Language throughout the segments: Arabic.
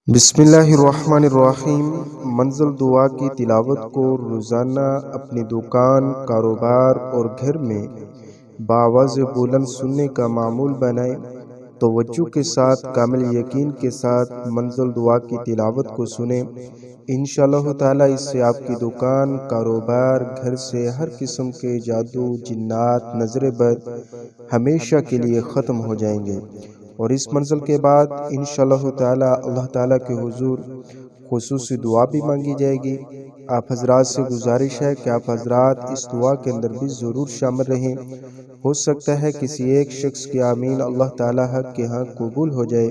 बिस्मिल्लाहिर्रहमानिर्रहीम। मंजिल दुआ की तिलावत को रोज़ाना अपनी दुकान, कारोबार और घर में बावाज़ बुलंद सुनने का मामूल बनाएं। तवज्जो के साथ, कामिल यकीन के साथ मंजिल दुआ की तिलावत को सुने। इंशाअल्लाह ताला इससे आपकी दुकान, कारोबार, घर से हर किस्म के जादू, जिन्नात, नजर बद हमेशा के लिए ख़त्म हो जाएंगे। और इस मंजिल के बाद इंशाअल्लाह ताला अल्लाह ताला के हुजूर खुसूसी दुआ भी मांगी जाएगी। आप हजरात से गुजारिश है कि आप हजरात इस दुआ के अंदर भी ज़रूर शामिल रहें। हो सकता है किसी एक शख्स की आमीन अल्लाह ताला हक के यहाँ कबूल हो जाए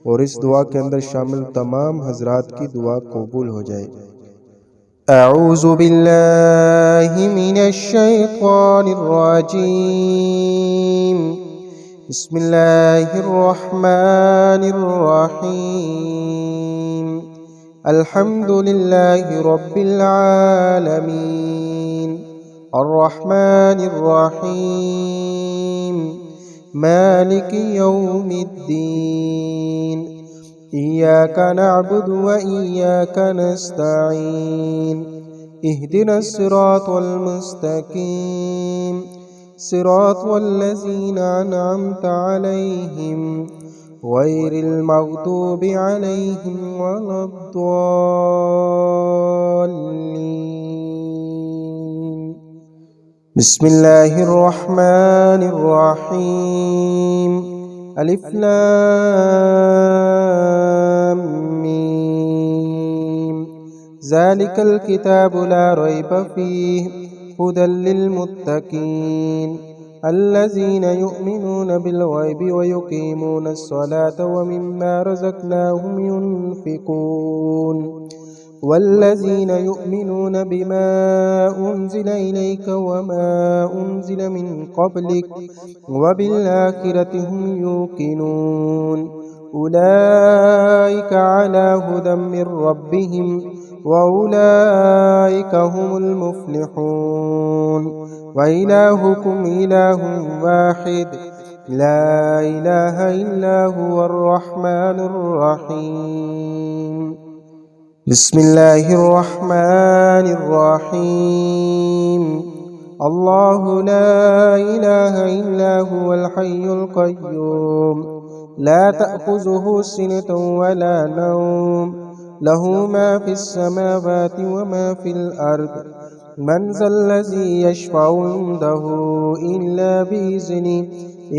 और इस दुआ के अंदर शामिल तमाम हजरात की दुआ कबूल हो जाए। अऊज़ु बिल्लाहि मिनश शैतानिर रजीम। बिस्मिल्लाहिर्रहमानिर्रहीम। अल्हम्दुलिल्लाहि रब्बिल आलमीन अर्रहमानिर्रहीम मालिकि यौमिद्दीन इय्याका नअबुदु व इय्याका नस्तईन इहदिनस सिरातल मुस्तकीम सिरातल लज़ीना अनअमता अलैहिम गैरिल मग़दूबि अलैहिम वलद्दॉल्लीन। बिस्मिल्लाहिर्रहमानिर्रहीम। अलिफ लाम मीम। ज़ालिकल किताबु ला रैब फ़ीहि हुदल लिल्मुत्तक़ीन अल्लज़ीना युमिनूना बिल-ग़ैबि व युक़ीमूनस सलाता व मिम्मा रज़क़नाहुम युनफ़िक़ून वल्लज़ीना युमिनूना बिमा उन्ज़िला इलैका व मा उन्ज़िला मिन क़ब्लिक व बिल-आखिरति हुम यूक़िनून उलाइका अला हुदम मिर रब्बिहिम व उलाइका हुमुल मुफ़्लिहून। व इलाहुकुम इलाहुन वाहिद ला इलाहा इल्ला हुवर रहमानुर रहीम। बिस्मिल्लाहिर्रहमानिर्रहीम। अल्लाहु ला इलाहा इल्ला हुवल हय्युल क़य्यूम ला तअख़ुज़ुहु सिनतुन व ला नौम लहू मा फ़िस समावाति व मा फ़िल अर्द मन ज़ल्लज़ी यशफ़अउ इंदहु इल्ला बिइज़्निहि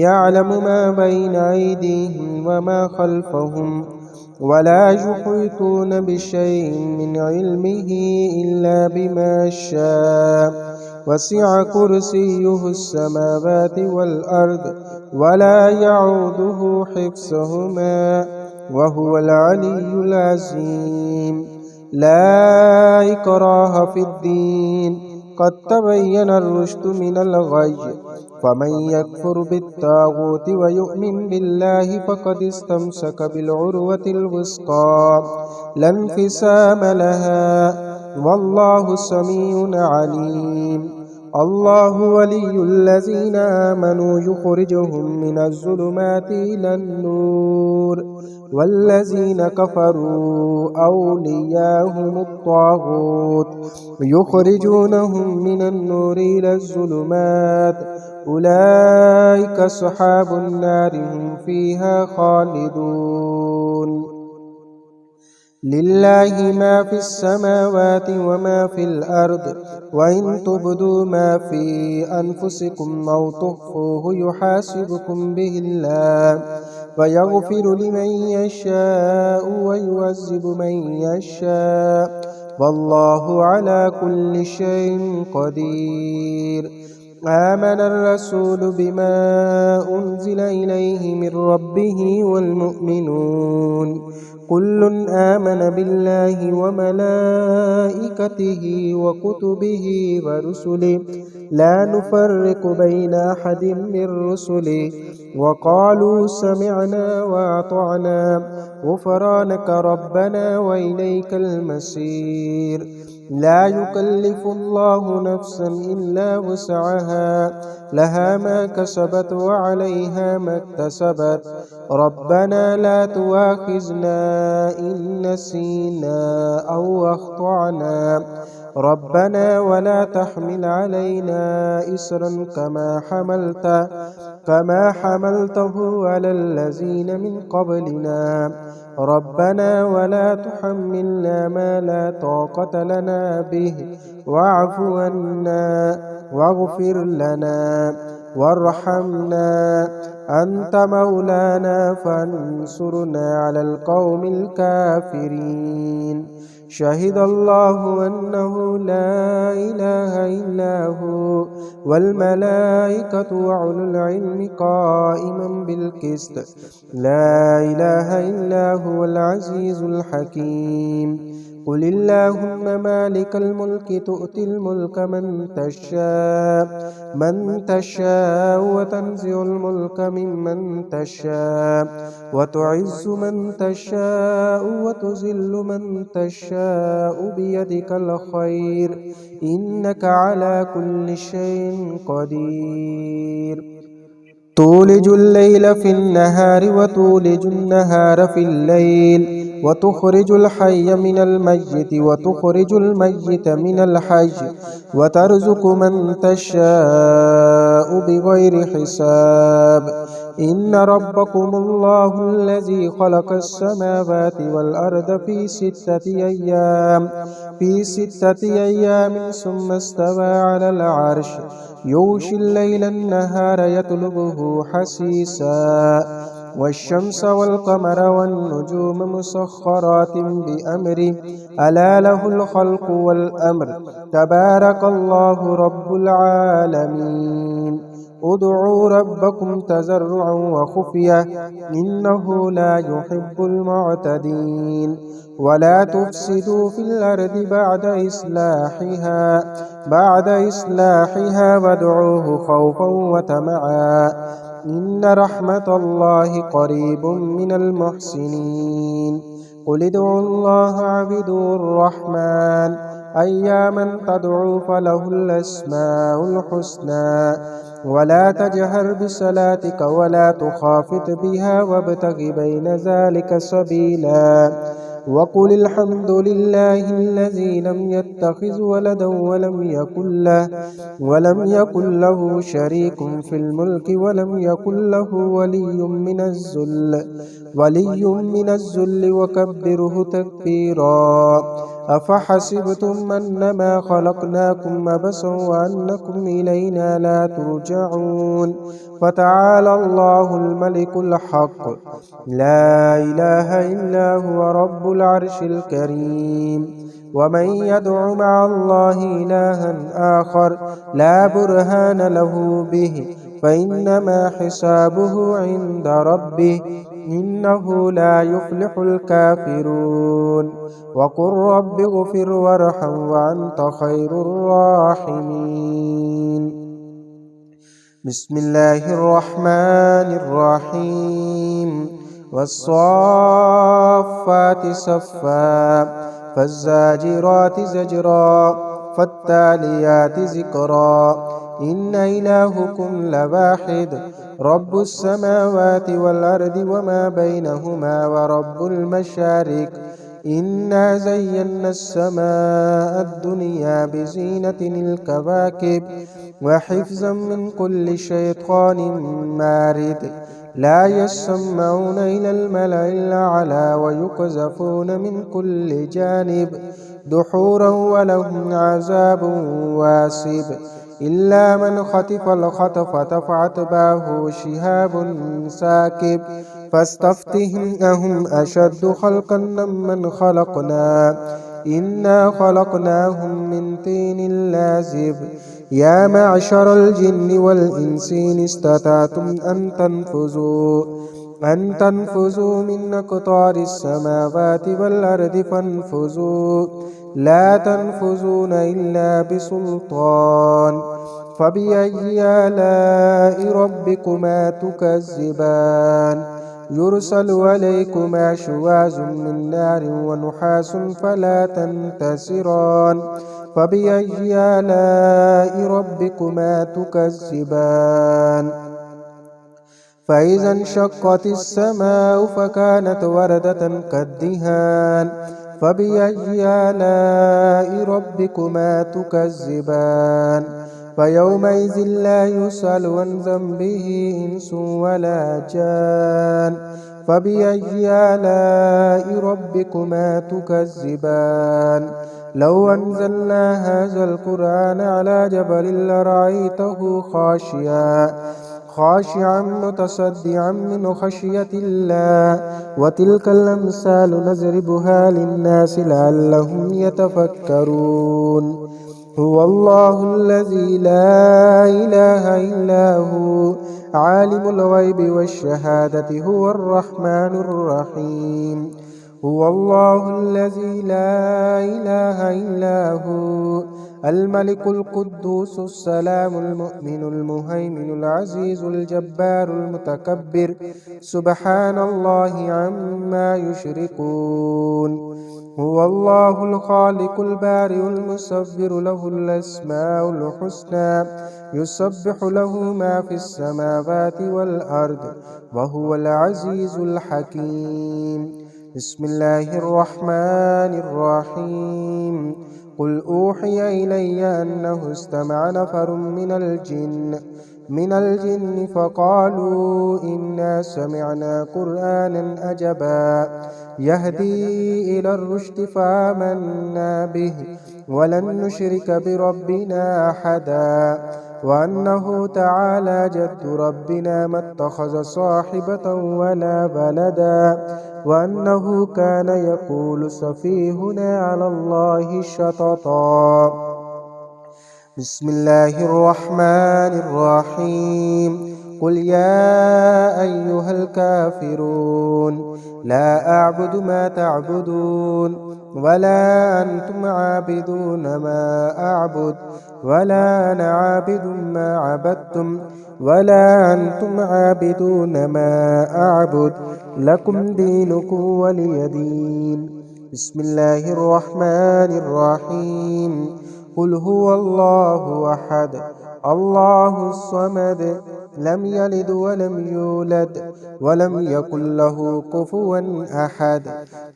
यअलमु मा बैन अयदीहिम व मा ख़ल्फ़हुम वला युहीतून बिशैइन मिन इल्मिही इल्ला बिमा शाअ वसिअ कुर्सियुहुस समावाति वल अर्द वला यऊदुहु हिफ्ज़ुहुमा व हुवल अलिय्युल अज़ीम। ला इकराह फ़िद्दीन क़द तबय्यनर रुश्दु मिनल ग़य्य फ़मन यकफ़ुर बित्ताग़ूति व यु'मिन बिल्लाहि फ़क़द इस्तमसक बिलउर्वतिल वुस्क़ा ला इंफ़िसाम लहा वल्लाहु समीउन अलीम। अल्लाहु वलियुल्लज़ीना आमनू युख़रिजुहुम मिनज़्ज़ुलुमाति इलन-नूर वल्लज़ीना कफ़रू औलियाहुमुत्ताग़ूत युख़रिजूनहुम मिनन-नूरि इलज़्ज़ुलुमात उलाइका अस्हाबुन नारि हुम फ़ीहा ख़ालिदून। लिल्लाहि मा फ़िस समावाति व मा फ़िल अर्द व इन तुब्दू मा फ़ी अनफ़ुसिकुम औ तुख़्फ़ूहु युहासिबकुम बिहिल्लाह व यग़फ़िरु लिमन यशाअ व युअज़्ज़िबु मन यशाअ वल्लाहु अला कुल्लि शैइन क़दीर। आमनर रसूलु बिमा उन्ज़िला इलैहि मिर रब्बिहि वल मुअ्मिनून कुल्लुन आमन बिल्लाहि व मलाइकतिहि व कुतुबिहि व रुसुलिहि ला नुफ़र्रिक़ु बैना अहदिम मिर रुसुलिहि व क़ालू समिअना व अतअना ग़ुफ़रानक रब्बना व इलैकल मसीर। لا يكلف الله نفسا إلا وسعها، لها ما كسبت وعليها ما اكتسبت. ربنا لا تؤاخذنا إن نسينا أو أخطأنا. ربنا ولا تحمل علينا إصرا كما حملته على الذين من قبلنا. ربنا ولا تحملنا ما لا طاقة لنا به، واعف عنا واغفر لنا وارحمنا، أنت مولانا فانصرنا على القوم الكافرين. شهد الله أنه لا إله إلا هو والملائكة وأولو العلم قائما بالقسط، لا إله إلا هو العزيز الحكيم. قل اللهم مالك الملك تؤتي الملك من تشاء وتنزع الملك ممن تشاء وتعز من تشاء وتذل من تشاء بيدك الخير إنك على كل شيء قدير. تولج الليل في النهار وتولج النهار في الليل، وتخرج الحي من الميت وتخرج الميت من الحي، وترزق من تشاء بغير حساب. إن ربكم الله الذي خلق السماوات والأرض في ستة أيام ثم استوى على العرش، يغشي الليل النهار يطلبه حثيثا، والشمس والقمر والنجوم مسخرات بأمره، ألا له الخلق والأمر، تبارك الله رب العالمين. ادعوا ربكم تضرعا وخفية إنه لا يحب المعتدين. ولا تفسدوا في الأرض بعد إصلاحها وادعوه خوفا وطمعا إن رحمة الله قريب من المحسنين. قل ادعوا الله عبدوا الرحمن أياما تدعوا فله الأسماء الحسنى، ولا تجهر بصلاتك ولا تخافت بها وابتغ بين ذلك سبيلا. وقل الحمد لله الذي لم يتخذ ولدا ولم يكن له شريك في الملك ولم يكن له ولي من الذل وكبره تكبيرا. أفحسبتم أنما خلقناكم عبثا وأنكم إلينا لا ترجعون. فتعالى الله الملك الحق، لا إله إلا هو رب العرش الكريم. ومن يدع مع الله إلها آخر لا برهان له به فإنما حسابه عند ربه إنه لا يفلح الكافرون. وقل رب اغفر وارحم وأنت خير الراحمين. بسم الله الرحمن الرحيم. والصافات صفا فالزاجرات زجرا فالتاليات ذكرا إن إلهكم لواحد رب السماوات والأرض وما بينهما ورب المشارق. إنا زينا السماء الدنيا بزينة الكواكب وحفظا من كل شيطان مارد. لا يسمعون إلى الملأ الأعلى ويقذفون من كل جانب دحورا ولهم عذاب واسب. إلا من خطف الخطفة فأتبعه شهاب ثاقب. فاستفتهم أهم أشد خلقا ممن خلقنا إنا خلقناهم من طين لازب. يا معشر الجن والإنس إن استطعتم أن تنفذوا من أقطار السماوات والأرض فانفذوا لا تنفذون إلا بسلطان. فبأي آلاء ربكما تكذبان؟ يرسل عليكما شواظ من نار ونحاس فلا تنتصران فبأي آلاء ربكما تكذبان فإذا انشقت السماء فكانت وردة كالدهان فبأي آلاء ربكما تكذبان فيومئذ لا يسأل عن ذنبه إنس ولا جان فبأي آلاء ربكما تكذبان لو أنزلنا هذا القرآن على جبل لرأيته خاشعا متصدعا من خشية الله وتلك الأمثال نضربها للناس لعلهم يتفكرون هو الله الذي لا إله إلا هو عالم الغيب والشهادة هو الرحمن الرحيم هو الله الذي لا إله إلا هو الملك القدوس السلام المؤمن المهيمن العزيز الجبار المتكبر سبحان الله عما يشركون هو الله الخالق البارئ المصور له الأسماء الحسنى يسبح له ما في السماوات والأرض وهو العزيز الحكيم بسم الله الرحمن الرحيم قل أوحي إلي أنه استمع نفر من الجن فقالوا إنا سمعنا قرآنا عجبا يهدي إلى الرشد فآمنا به ولن نشرك بربنا أحدا وأنه تعالى جد ربنا ما اتخذ صاحبة ولا ولدا وأنه كان يقول سفيهنا على الله شططا بسم الله الرحمن الرحيم قل يا أيها الكافرون لا أعبد ما تعبدون ولا أنتم عابدون ما أعبد ولا أنا عابد ما عبدتم ولا أنتم عابدون ما أعبد لكم دينكم ولي دين بسم الله الرحمن الرحيم قل هو الله أحد الله الصمد لم يلد ولم يولد ولم يكن له كفوا أحد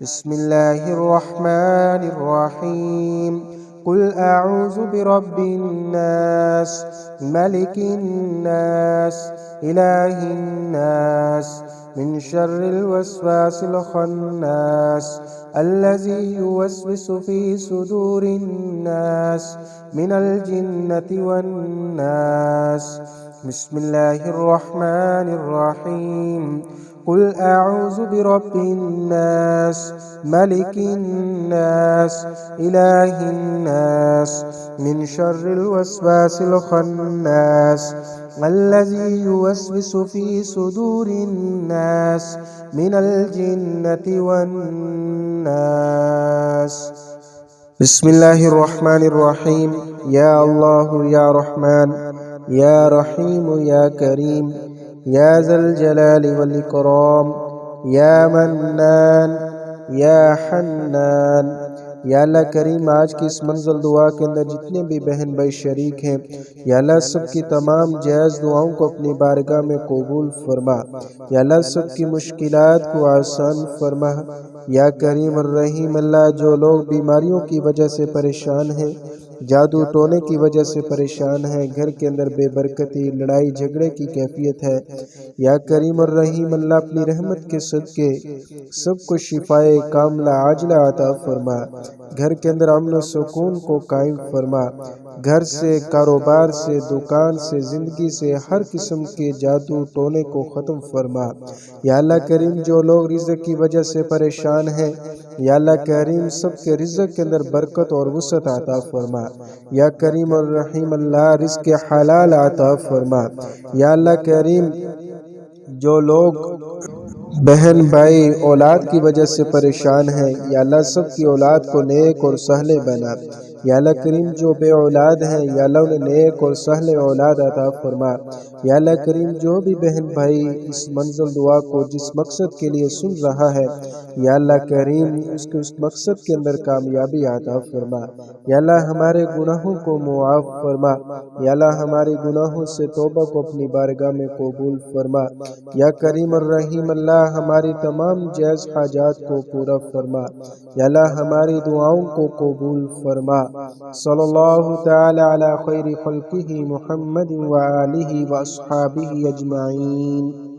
بسم الله الرحمن الرحيم قل أعوذ برب الناس ملك الناس إله الناس من شر الوسواس الخناس الذي يوسوس في صدور الناس من الجنة والناس بسم الله الرحمن الرحيم قل أعوذ برب الناس ملك الناس إله الناس من شر الوسواس الخناس الذي يوسوس في صدور الناس من الجنة والناس بسم الله الرحمن الرحيم يا الله يا رحمن يا رحيم يا كريم يا ذا الجلال والإكرام या मन्नान या हन्नान। या अल्लाह करीम, आज की इस मंज़िल दुआ के अंदर जितने भी बहन भाई शरीक हैं, या अल्लाह सबकी तमाम जायज़ दुआओं को अपनी बारगाह में कबूल फरमा। या अल्लाह सबकी मुश्किलात को आसान फरमा। या करीम और रहीम अल्लाह, जो लोग बीमारियों की वजह से परेशान हैं, जादू टोने की वजह से परेशान है, घर के अंदर बेबरकती, लड़ाई झगड़े की कैफियत है, या करीम और रहीम अल्लाह अपनी रहमत के सदके सबको शिफाए कामला आजला अता फरमा। घर के अंदर अमन सुकून को कायम फरमा। घर से, कारोबार से, दुकान से, जिंदगी से हर किस्म के जादू टोने को ख़त्म फरमा। या अल्लाह करीम, जो लोग रिज़्क़ की वजह से परेशान हैं, या अल्लाह करीम सबके रिज़्क़ के अंदर बरकत और वुसअत अता फरमा। या करीम और रहीम अल्लाह रिज़्क़ हलाल अता फरमा। या अल्लाह करीम, जो लोग बहन भाई औलाद की वजह से परेशान हैं, या अल्लाह सब की औलाद को नेक और सहले बना। یا اللہ کریم جو بے اولاد ہیں یا اللہ انہیں نیک اور سہل اولاد عطا فرما۔ یا اللہ کریم جو بھی بہن بھائی اس منزل دعا کو جس مقصد کے لیے سن رہا ہے یا اللہ کریم اس کے اس مقصد کے اندر کامیابی عطا فرما۔ یا اللہ ہمارے گناہوں کو معاف فرما۔ یا اللہ ہمارے گناہوں سے توبہ کو اپنی بارگاہ میں قبول فرما۔ یا کریم الرحیم اللہ ہماری تمام جائز حاجات کو پورا فرما۔ یا اللہ ہماری دعاؤں کو قبول فرما۔ صلی اللہ تعالی علی خیر خلقہ محمد وآلہ واصحابہ اجمعین۔